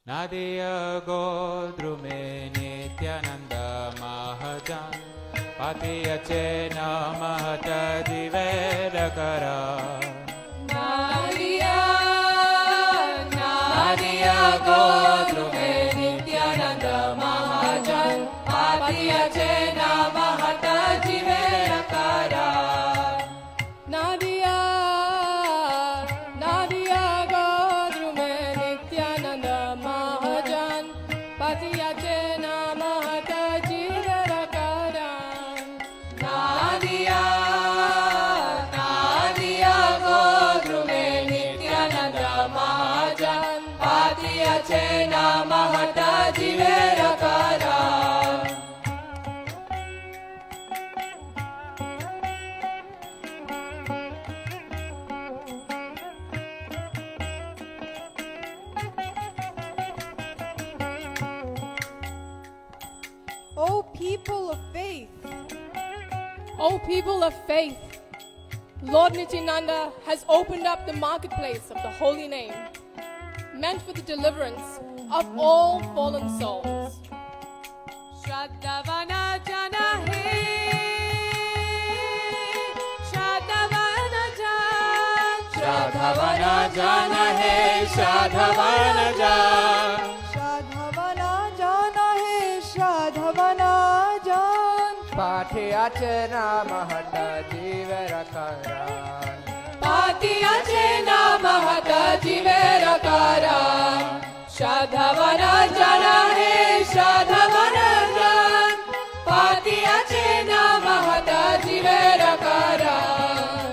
Nadia Godrume Nityananda Mahajan Patiyachena Mahata Divedakara Nadia Godrume Nityananda Mahajan Patiyachena Mahata Divedakara O people of faith, O people of faith, Lord Nityananda has opened up the marketplace of the holy name, meant for the deliverance of all fallen souls. Shraddhavana jana hai, Shraddhavana jana, Shraddhavana jana hai, Shraddhavana jana Shraddhavana jana hai, Shraddhavana jan. Patiyachena Mahata Jivarakaran Patiyachena Mahata Jivarakaran Shraddhavana jana hai, Shraddhavana jan. Patiyachena Mahata Jivarakaran.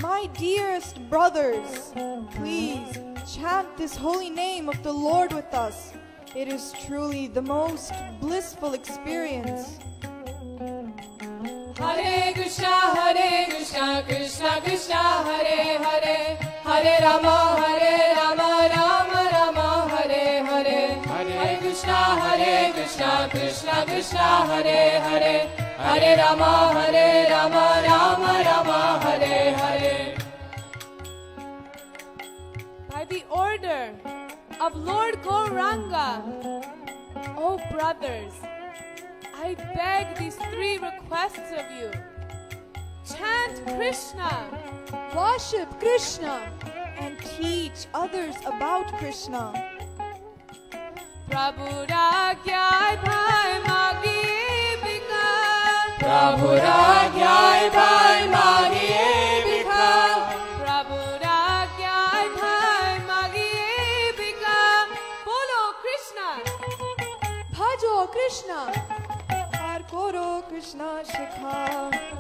My dearest brothers, please chant this holy name of the Lord with us. It is truly the most blissful experience. Hare Krishna, Krishna Krishna, Hare Hare, Hare Rama, Rama Rama, Hare Hare. Hare Krishna, Krishna Krishna, Hare Hare, Hare Rama, Rama Rama, Hare Hare. By the order of Lord Gauranga, O brothers, I beg these three requests of you. Chant Krishna, Worship Krishna and teach others about Krishna. Prabhu Ragyai Bhai Magiye Bika, Prabhu Ragyai Bhai Magiye Bika, Prabhu Ragyai Bhai Magiye Bika. Bolo Krishna, Bhajo Krishna, har koro Krishna shikha.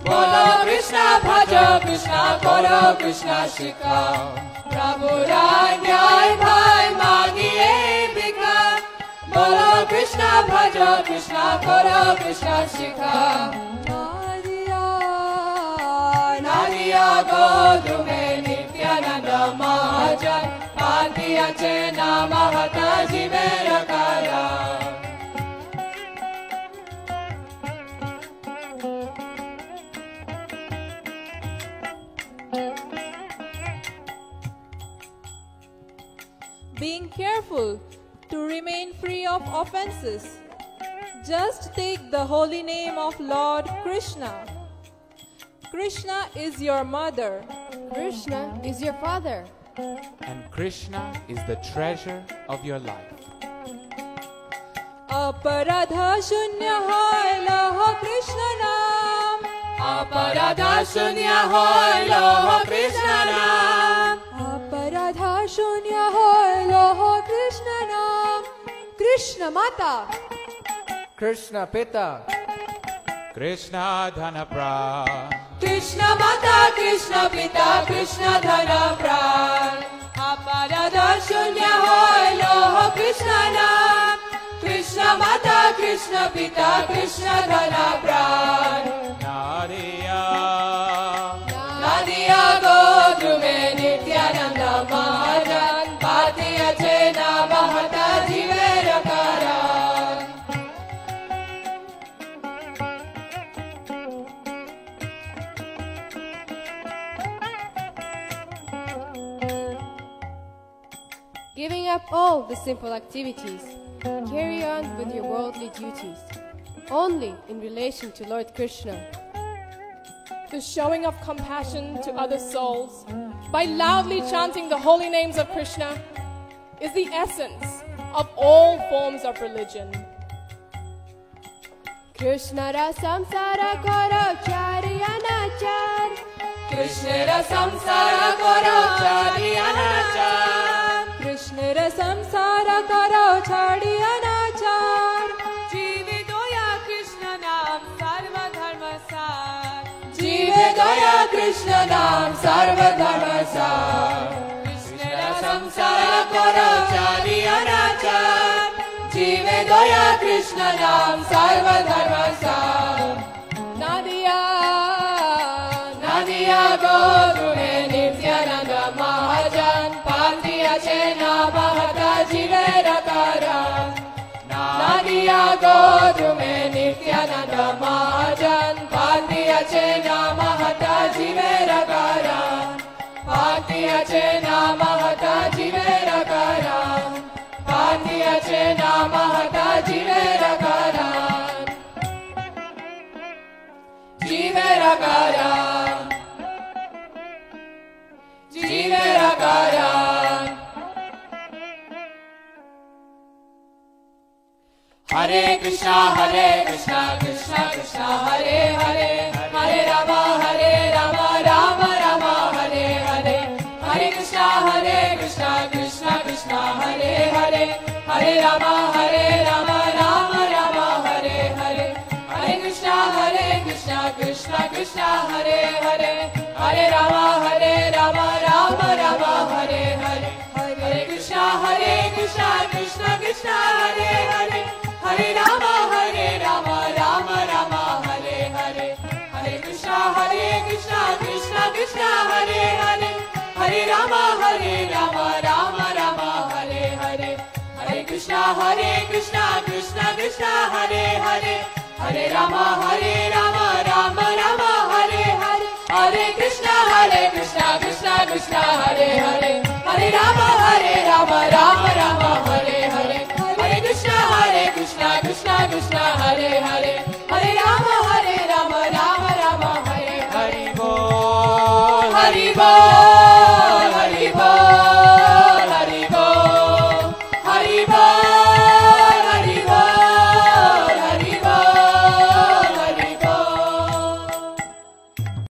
Bolo Krishna, Bhajo Krishna, Koro Krishna Shikha. Prabhu Ragyai Bhai Magiye Bika, Bolo Krishna, Bhajo Krishna, Koro Krishna Shikha. Nadia Godrume Nityananda Mahajan Patiyachena Mahata Jivarakara. Being careful to remain free of offenses. Just take the holy name of Lord Krishna. Krishna is your mother. Krishna is your father. and Krishna is the treasure of your life. Aparadha shunya hoy loho Krishna naam. Aparadha shunya hoy loho Krishna naam. Aparadha shunya hoy loho Krishna naam. Krishna Mata, Krishna Pita, Krishna Dhana Pran, Krishna Mata, Krishna Pita, Krishna Dhana Pran. Aparadha shunya hoy loho Krishna naam. Krishna Mata, Krishna Pita, Krishna Dhana Pran. Nadiya, Nadiya Godrume Nityananda Mahajan Patiya Chena Mahata Jivera Karan. Giving up all the simple activities, carry on with your worldly duties, only in relation to Lord Krishna. The showing of compassion to other souls by loudly chanting the holy names of Krishna is the essence of all forms of religion. Krishna ra samsara karo chari anachar. Krishna ra samsara karo chari anachar. Krishna ra samsara karo chari anachar. Jeeve doya Krishna naam sarva dharma sar. Jeeve doya Krishna naam sarva dharma sar. Krishna ra samsara karo chari anachar. Jeeve doya Krishna naam sarva dharma sar. Nadia, Nadia Godune Nityananda Mahajan Patiya Chena Mahata Jivera Karan. Nadia Godune Nityananda Mahajan Patiya Chena Mahata Jivera Karan. Patiya Chena Mahata Jivera Karan. Patiya Chena Mahata Jivera Karan. Jivera Karan. Jivera Karan. Hare Krishna, Krishna Krishna, Hare Hare, Hare Rama, Rama Rama, Hare Hare. Hare Krishna, Krishna Krishna, Hare Hare, Hare Rama, Rama Rama, Hare Hare. Hare Krishna, Krishna Krishna, Hare Hare, Hare Rama, Rama Rama, Hare Hare. Hare Krishna, Krishna Krishna, Hare Hare, Hare Rama, Rama Rama, Hare Hare. Hare Krishna, Krishna Krishna, Hare Hare, Hare Rama, Rama Rama, Hare Hare. Hare Krishna, Krishna Krishna, Hare Hare, Hare Rama, Rama Rama, Hare Hare. Hare Krishna, Krishna Krishna, Hare Hare, Hare Rama, Rama Rama, Hare Hare. Hare Krishna, Krishna Krishna, Hare Hare, Hare Rama, Rama Rama, Hare Hare. Hari Bol, Hari Bol.